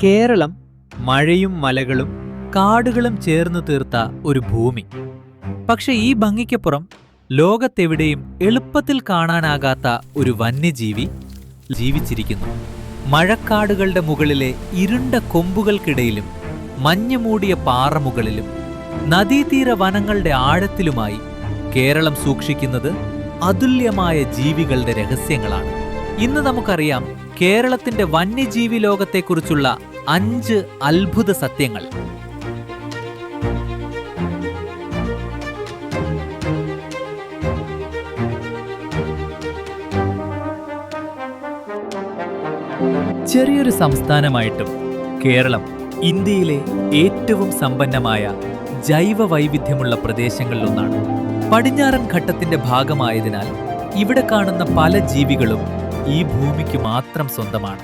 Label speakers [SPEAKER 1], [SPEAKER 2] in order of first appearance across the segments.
[SPEAKER 1] കേരളം മഴയും മലകളും കാടുകളും ചേർന്നു തീർത്ത ഒരു ഭൂമി. പക്ഷെ ഈ ഭംഗിക്കപ്പുറം ലോകത്തെവിടെയും എളുപ്പത്തിൽ കാണാനാകാത്ത ഒരു വന്യജീവി ജീവിച്ചിരിക്കുന്നു. മഴക്കാടുകളുടെ മുകളിലെ ഇരുണ്ട കൊമ്പുകൾക്കിടയിലും മഞ്ഞുമൂടിയ പാറമുകളിലും നദീതീര വനങ്ങളുടെ ആഴത്തിലുമായി കേരളം സൂക്ഷിക്കുന്നത് അതുല്യമായ ജീവികളുടെ രഹസ്യങ്ങളാണ്. ഇന്ന് നമുക്കറിയാം കേരളത്തിന്റെ വന്യജീവി ലോകത്തെക്കുറിച്ചുള്ള 5 അത്ഭുത സത്യങ്ങൾ. ചെറിയൊരു സംസ്ഥാനമായിട്ടും കേരളം ഇന്ത്യയിലെ ഏറ്റവും സമ്പന്നമായ ജൈവ വൈവിധ്യമുള്ള പ്രദേശങ്ങളിലൊന്നാണ്. പടിഞ്ഞാറൻ ഘട്ടത്തിന്റെ ഭാഗമായതിനാൽ ഇവിടെ കാണുന്ന പല ജീവികളും ഈ ഭൂമിക്ക് മാത്രം സ്വന്തമാണ്.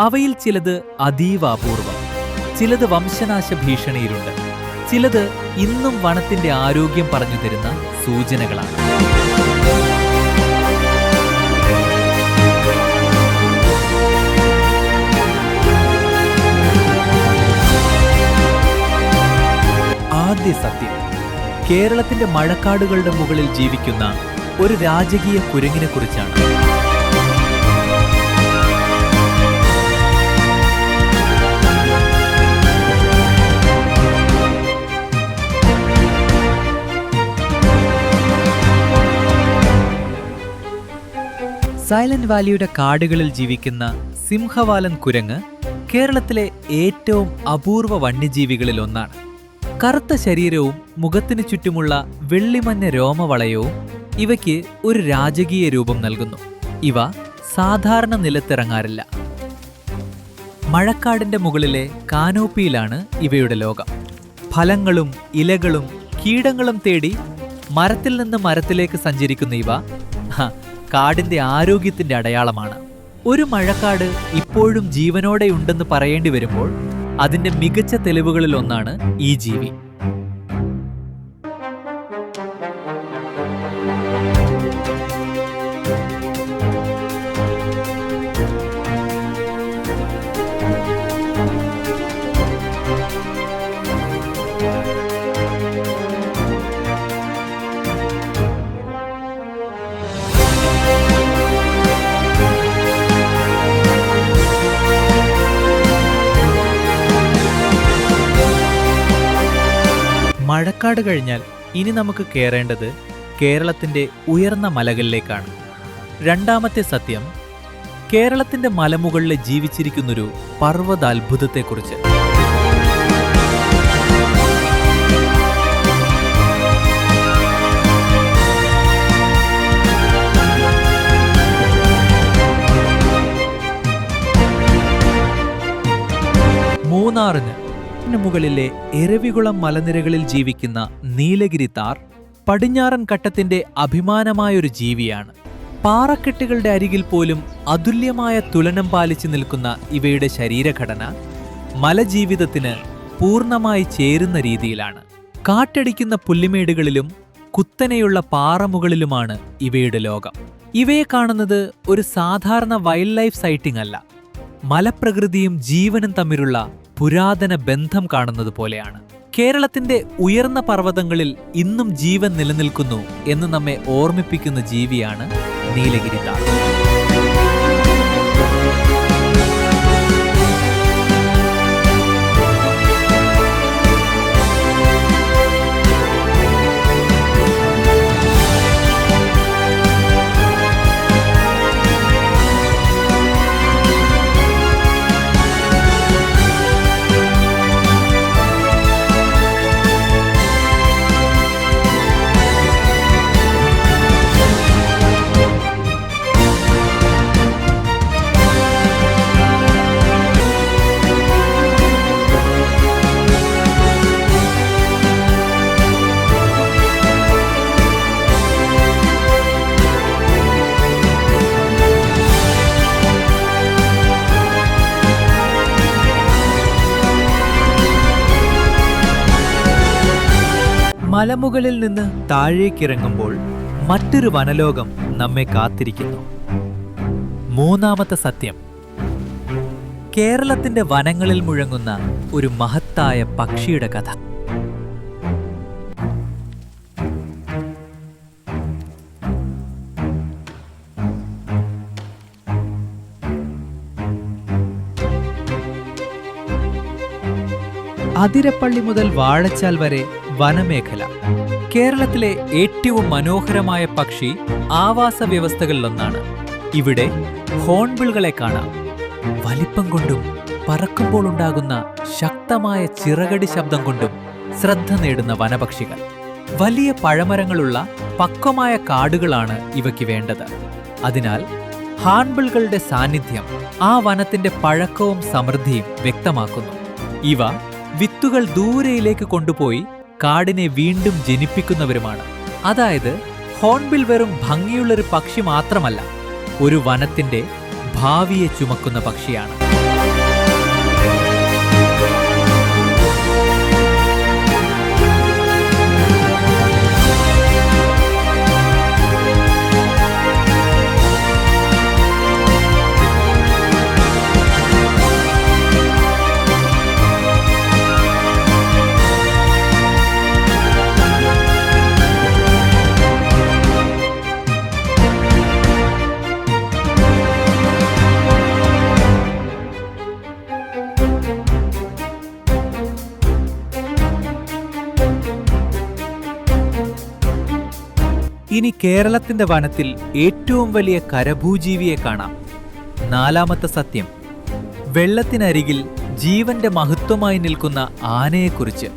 [SPEAKER 1] അവയിൽ ചിലത് അതീവ അപൂർവം, ചിലത് വംശനാശ ഭീഷണിയിലുണ്ട്, ചിലത് ഇന്നും വനത്തിന്റെ ആരോഗ്യം പറഞ്ഞു തരുന്ന സൂചനകളാണ്. ആദ്യ സത്യം, കേരളത്തിന്റെ മഴക്കാടുകളുടെ മുകളിൽ ജീവിക്കുന്ന ഒരു രാജകീയ കുരങ്ങിനെ കുറിച്ചാണ്. സൈലന്റ് വാലിയുടെ കാടുകളിൽ ജീവിക്കുന്ന സിംഹവാലൻ കുരങ്ങ് കേരളത്തിലെ ഏറ്റവും അപൂർവ വന്യജീവികളിൽ ഒന്നാണ്. കറുത്ത ശരീരവും മുഖത്തിനു ചുറ്റുമുള്ള വെള്ളിമഞ്ഞ രോമവളയവും ഇവയ്ക്ക് ഒരു രാജകീയ രൂപം നൽകുന്നു. ഇവ സാധാരണ നിലത്തിറങ്ങാറില്ല. മഴക്കാടിന്റെ മുകളിലെ കാനോപ്പിയിലാണ് ഇവയുടെ ലോകം. ഫലങ്ങളും ഇലകളും കീടങ്ങളും തേടി മരത്തിൽ നിന്ന് മരത്തിലേക്ക് സഞ്ചരിക്കുന്ന ഇവ കാടിന്റെ ആരോഗ്യത്തിന്റെ അടയാളമാണ്. ഒരു മഴക്കാട് ഇപ്പോഴും ജീവനോടെയുണ്ടെന്ന് പറയേണ്ടി വരുമ്പോൾ അതിന്റെ മികച്ച തെളിവുകളിൽ ഒന്നാണ് ഈ ജീവി. മഴക്കാട് കഴിഞ്ഞാൽ ഇനി നമുക്ക് കയറേണ്ടത് കേരളത്തിന്റെ ഉയർന്ന മലകളിലേക്കാണ്. രണ്ടാമത്തെ സത്യം, കേരളത്തിന്റെ മലമുകളിൽ ജീവിച്ചിരിക്കുന്നൊരു പർവ്വതാത്ഭുതത്തെക്കുറിച്ച്. മൂന്നാറിന് മുകളിലെ എരവികുളം മലനിരകളിൽ ജീവിക്കുന്ന നീലഗിരി താർ പടിഞ്ഞാറൻ ഘട്ടത്തിന്റെ അഭിമാനമായൊരു ജീവിയാണ്. പാറക്കെട്ടുകളുടെ അരികിൽ പോലും അതുല്യമായ തുലനം പാലിച്ചു നിൽക്കുന്ന ഇവയുടെ ശരീരഘടന മലജീവിതത്തിന് പൂർണ്ണമായി ചേരുന്ന രീതിയിലാണ്. കാറ്റടിക്കുന്ന പുല്ലിമേടുകളിലും കുത്തനെയുള്ള പാറമുകളിലുമാണ് ഇവയുടെ ലോകം. ഇവയെ കാണുന്നത് ഒരു സാധാരണ വൈൽഡ് ലൈഫ് സൈറ്റിംഗ് അല്ല, മലപ്രകൃതിയും ജീവനും തമ്മിലുള്ള പുരാതന ബന്ധം കാണുന്നത് പോലെയാണ്. കേരളത്തിന്റെ ഉയർന്ന പർവ്വതങ്ങളിൽ ഇന്നും ജീവൻ നിലനിൽക്കുന്നു എന്ന് നമ്മെ ഓർമ്മിപ്പിക്കുന്ന ജീവിയാണ് നീലഗിരി താർ. മലമുകളിൽ നിന്ന് താഴേക്കിറങ്ങുമ്പോൾ മറ്റൊരു വനലോകം നമ്മെ കാത്തിരിക്കുന്നു. മൂന്നാമത്തെ സത്യം, കേരളത്തിന്റെ വനങ്ങളിൽ മുഴങ്ങുന്ന ഒരു മഹത്തായ പക്ഷിയുടെ കഥ. അതിരപ്പള്ളി മുതൽ വാഴച്ചാൽ വരെ വനമേഖല. കേരളത്തിലെ ഏറ്റവും മനോഹരമായ പക്ഷി ആവാസ വ്യവസ്ഥകളിലൊന്നാണ്. ഇവിടെ ഹോൺബിളുകളെ കാണാം. വലിപ്പം കൊണ്ടും പറക്കുമ്പോൾ ഉണ്ടാകുന്ന ശക്തമായ ചിറകടി ശബ്ദം കൊണ്ടും ശ്രദ്ധ നേടുന്ന വനപക്ഷികൾ. വലിയ പഴമരങ്ങളുള്ള പക്വമായ കാടുകളാണ് ഇവയ്ക്ക് വേണ്ടത്. അതിനാൽ ഹാൺബിളുകളുടെ സാന്നിധ്യം ആ വനത്തിന്റെ പഴക്കവും സമൃദ്ധിയും വ്യക്തമാക്കുന്നു. ഇവ വിത്തുകൾ ദൂരയിലേക്ക് കൊണ്ടുപോയി കാടിനെ വീണ്ടും ജനിപ്പിക്കുന്നവരുമാണ്. അതായത് ഹോൺബിൽ വെറും ഭംഗിയുള്ളൊരു പക്ഷി മാത്രമല്ല, ഒരു വനത്തിന്റെ ഭാവിയെ ചുമക്കുന്ന പക്ഷിയാണ്. ഇനി കേരളത്തിന്റെ വനത്തിൽ ഏറ്റവും വലിയ കരഭൂജീവിയെ കാണാം. നാലാമത്തെ സത്യം, വെള്ളത്തിനരികിൽ ജീവന്റെ മഹത്വമായി നിൽക്കുന്ന ആനയെക്കുറിച്ച്.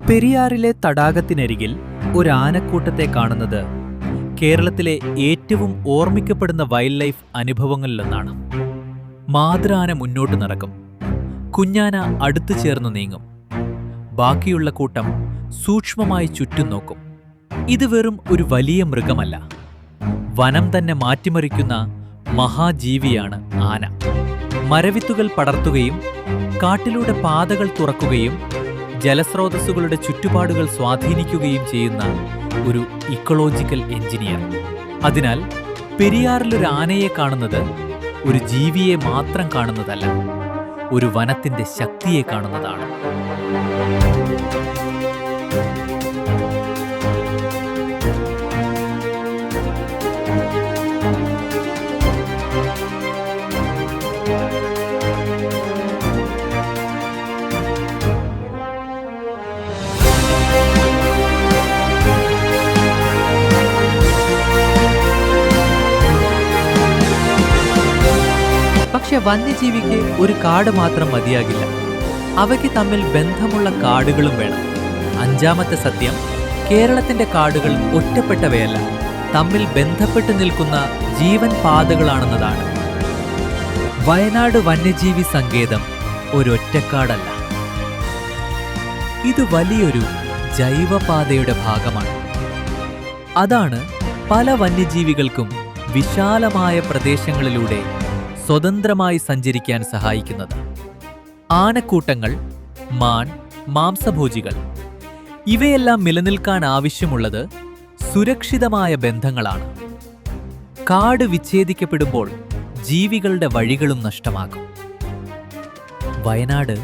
[SPEAKER 1] പെരിയാറിലെ തടാകത്തിനരികിൽ ഒരു ആനക്കൂട്ടത്തെ കാണുന്നത് കേരളത്തിലെ ഏറ്റവും ഓർമ്മിക്കപ്പെടുന്ന വൈൽഡ് ലൈഫ് അനുഭവങ്ങളിലൊന്നാണ്. മാതൃആന മുന്നോട്ട് നടക്കും, കുഞ്ഞാന അടുത്തു ചേർന്ന് നീങ്ങും, ബാക്കിയുള്ള കൂട്ടം സൂക്ഷ്മമായി ചുറ്റും നോക്കും. ഇത് വെറും ഒരു വലിയ മൃഗമല്ല, വനം തന്നെ മാറ്റിമറിക്കുന്ന മഹാജീവിയാണ് ആന. മരവിത്തുകൾ പടർത്തുകയും കാട്ടിലൂടെ പാതകൾ തുറക്കുകയും ജലസ്രോതസ്സുകളുടെ ചുറ്റുപാടുകൾ സ്വാധീനിക്കുകയും ചെയ്യുന്ന ഒരു ഇക്കോളജിക്കൽ എഞ്ചിനീയർ. അതിനാൽ പെരിയാറിലൊരു ആനയെ കാണുന്നത് ഒരു ജീവിയെ മാത്രം കാണുന്നതല്ല, ഒരു വനത്തിന്റെ ശക്തിയെ കാണുന്നതാണ്. പക്ഷെ വന്യജീവിക്ക് ഒരു കാട് മാത്രം മതിയാകില്ല, അവയ്ക്ക് തമ്മിൽ ബന്ധമുള്ള കാടുകളും വേണം. അഞ്ചാമത്തെ സത്യം, കേരളത്തിന്റെ കാടുകൾ ഒറ്റപ്പെട്ടവയല്ല, തമ്മിൽ ബന്ധപ്പെട്ട് നിൽക്കുന്ന ജീവൻ പാതകളാണെന്നതാണ്. വയനാട് വന്യജീവി സങ്കേതം ഒരൊറ്റക്കാടല്ല, ഇത് വലിയൊരു ജൈവപാതയുടെ ഭാഗമാണ്. അതാണ് പല വന്യജീവികൾക്കും വിശാലമായ പ്രദേശങ്ങളിലൂടെ സ്വതന്ത്രമായി സഞ്ചരിക്കാൻ സഹായിക്കുന്നത്. ആനക്കൂട്ടങ്ങൾ, മാൻ, മാംസഭോജികൾ ഇവയെല്ലാം നിലനിൽക്കാൻ ആവശ്യമുള്ളത് സുരക്ഷിതമായ ബന്ധങ്ങളാണ്. കാട് വിച്ഛേദിക്കപ്പെടുമ്പോൾ ജീവികളുടെ വഴികളും നഷ്ടമാകും. വയനാട്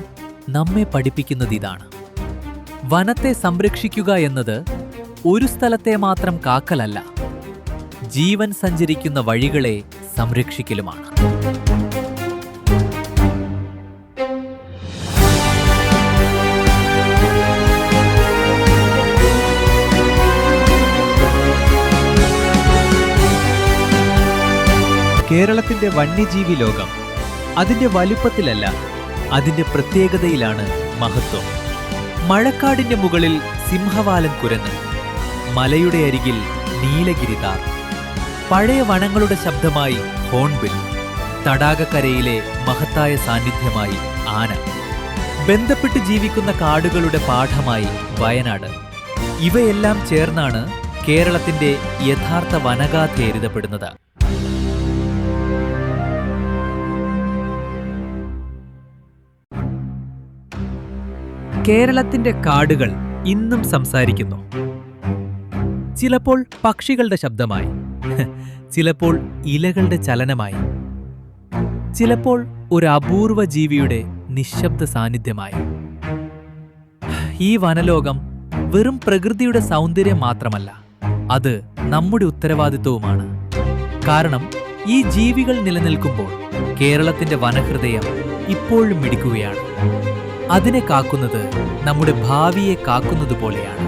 [SPEAKER 1] നമ്മെ പഠിപ്പിക്കുന്നത് ഇതാണ്: വനത്തെ സംരക്ഷിക്കുക എന്നത് ഒരു സ്ഥലത്തെ മാത്രം കാക്കലല്ല, ജീവൻ സഞ്ചരിക്കുന്ന വഴികളെ സംരക്ഷിക്കലുമാണ്. കേരളത്തിന്റെ വന്യജീവി ലോകം അതിന്റെ വലുപ്പത്തിലല്ല, അതിന്റെ പ്രത്യേകതയിലാണ് മഹത്വം. മഴക്കാടിന്റെ മുകളിൽ സിംഹവാലൻ കുരങ്ങ്, മലയുടെ അരികിൽ നീലഗിരിതാർ, പഴയ വനങ്ങളുടെ ശബ്ദമായി ഹോൺബിൽ, തടാകക്കരയിലെ മഹത്തായ സാന്നിധ്യമായി ആന, ബന്ധപ്പെട്ട് ജീവിക്കുന്ന കാടുകളുടെ പാഠമായി വയനാട്. ഇവയെല്ലാം ചേർന്നാണ് കേരളത്തിന്റെ യഥാർത്ഥ വനഗാഥ എഴുതപ്പെടുന്നത്. കേരളത്തിന്റെ കാടുകൾ ഇന്നും സംസാരിക്കുന്നു. ചിലപ്പോൾ പക്ഷികളുടെ ശബ്ദമായി, ചിലപ്പോൾ ഇലകളുടെ ചലനമായി, ചിലപ്പോൾ ഒരു അപൂർവ ജീവിയുടെ നിശബ്ദ സാന്നിധ്യമായി. ഈ വനലോകം വെറും പ്രകൃതിയുടെ സൗന്ദര്യം മാത്രമല്ല, അത് നമ്മുടെ ഉത്തരവാദിത്വവുമാണ്. കാരണം ഈ ജീവികൾ നിലനിൽക്കുമ്പോൾ കേരളത്തിന്റെ വനഹൃദയം ഇപ്പോഴും മിടിക്കുകയാണ്. അതിനെ കാക്കുന്നത് നമ്മുടെ ഭാവിയെ കാക്കുന്നത് പോലെയാണ്.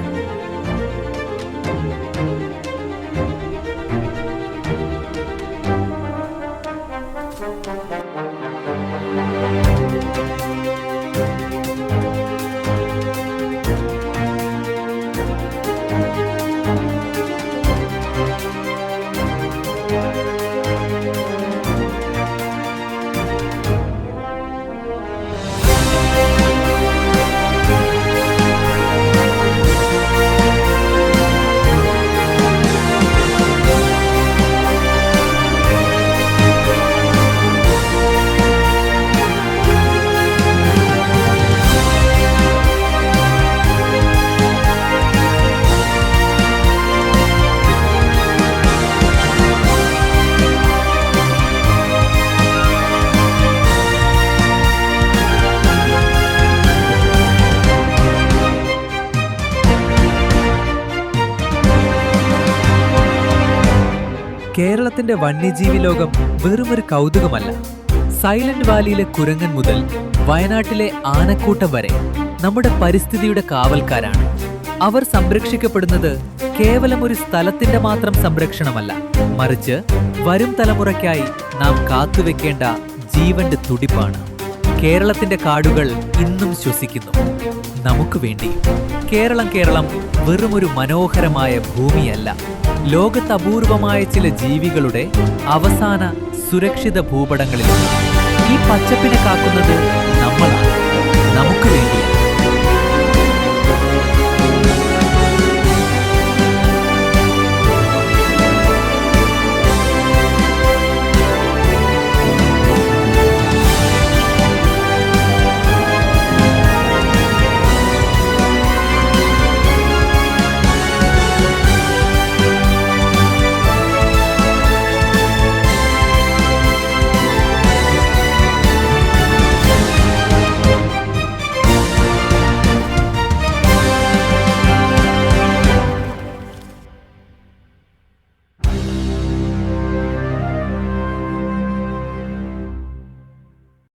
[SPEAKER 1] കേരളത്തിന്റെ വന്യജീവി ലോകം വെറുമൊരു കൗതുകമല്ല. സൈലന്റ് വാലിയിലെ കുരങ്ങൻ മുതൽ വയനാട്ടിലെ ആനക്കൂട്ടം വരെ നമ്മുടെ പരിസ്ഥിതിയുടെ കാവൽക്കാരാണ്. അവർ സംരക്ഷിക്കപ്പെടുന്നത് കേവലം ഒരു സ്ഥലത്തിന്റെ മാത്രം സംരക്ഷണമല്ല, മറിച്ച് വരും തലമുറയ്ക്കായി നാം കാത്തുവെക്കേണ്ട ജീവന്റെ തുടിപ്പാണ്. കേരളത്തിന്റെ കാടുകൾ ഇന്നും ശ്വസിക്കുന്നു, നമുക്ക് വേണ്ടി. കേരളം വെറുമൊരു മനോഹരമായ ഭൂമിയല്ല, ലോകത്ത് അപൂർവമായ ചില ജീവികളുടെ അവസാന സുരക്ഷിത ഭൂപടങ്ങളിൽ. ഈ പച്ചപ്പിനെ കാക്കുന്നത്